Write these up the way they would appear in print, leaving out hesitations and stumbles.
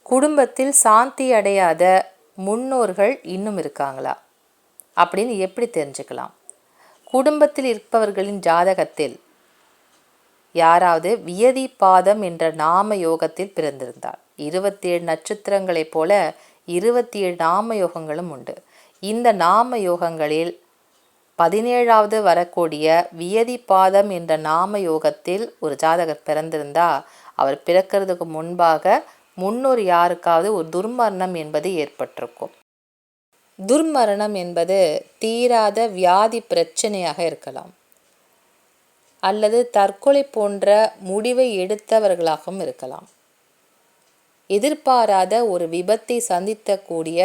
குடும்பத்தில் சாந்தி அடையாத முன்னோர்கள் இன்னும் இருக்காங்களா அப்படின்னு எப்படி தெரிஞ்சுக்கலாம்? குடும்பத்தில் இருப்பவர்களின் ஜாதகத்தில் யாராவது வியதிபாதம் என்ற நாம யோகத்தில் பிறந்திருந்தால், 27 நட்சத்திரங்களைப் போல 27 நாம யோகங்களும் உண்டு. இந்த நாம யோகங்களில் 17வது வரக்கூடிய வியதிபாதம் என்ற நாம யோகத்தில் ஒரு ஜாதகர் பிறந்திருந்தா, அவர் பிறக்கிறதுக்கு முன்பாக முன்னோர் யாருக்காவது ஒரு துர்மரணம் என்பது ஏற்பட்டிருக்கும். துர்மரணம் என்பது தீராத வியாதி பிரச்சனையாக இருக்கலாம், அல்லது தற்கொலை போன்ற முடிவை எடுத்தவர்களாகவும் இருக்கலாம். எதிர்பாராத ஒரு விபத்தை சந்திக்கக்கூடிய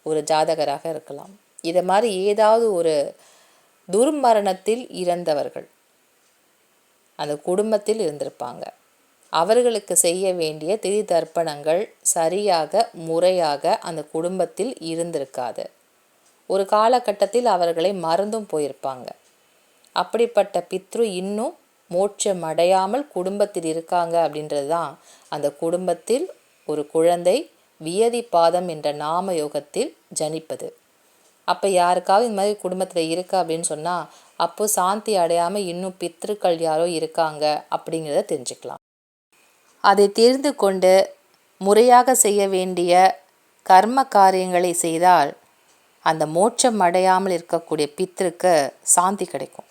ஒரு ஜாதகராக இருக்கலாம். இதை மாதிரி ஏதாவது ஒரு துர்மரணத்தில் இறந்தவர்கள் அந்த குடும்பத்தில் இருந்திருப்பாங்க. அவர்களுக்கு செய்ய வேண்டிய திதி தர்ப்பணங்கள் சரியாக முறையாக அந்த குடும்பத்தில் இருந்திருக்காது. ஒரு காலகட்டத்தில் அவர்களை மறந்தும் போயிருப்பாங்க. அப்படிப்பட்ட பித்ரு இன்னும் மோட்சம் அடையாமல் குடும்பத்தில் இருக்காங்க அப்படின்றது தான் அந்த குடும்பத்தில் ஒரு குழந்தை வியதிபாதம் என்ற நாம யோகத்தில் ஜனிப்பது. அப்போ யாருக்காவது இந்த மாதிரி குடும்பத்தில் இருக்கா அப்படின்னு சொன்னால், அப்போது சாந்தி அடையாமல் இன்னும் பித்ருக்கள் யாரோ இருக்காங்க அப்படிங்கிறத தெரிஞ்சுக்கலாம். அதை தெரிந்து கொண்டு முறையாக செய்ய வேண்டிய கர்ம காரியங்களை செய்தால் அந்த மோட்சம் அடையாமல் இருக்கக்கூடிய பித்ருக்கு சாந்தி கிடைக்கும்.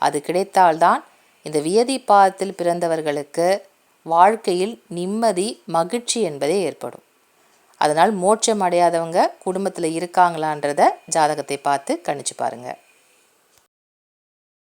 அது கிடைத்தால்தான் இந்த வியதிபாதத்தில் பிறந்தவர்களுக்கு வாழ்க்கையில் நிம்மதி மகிழ்ச்சி என்பதே ஏற்படும். அதனால் மோட்சம் அடையாதவங்க குடும்பத்தில் இருக்காங்களான்றத ஜாதகத்தை பார்த்து கணிச்சு பாருங்கள்.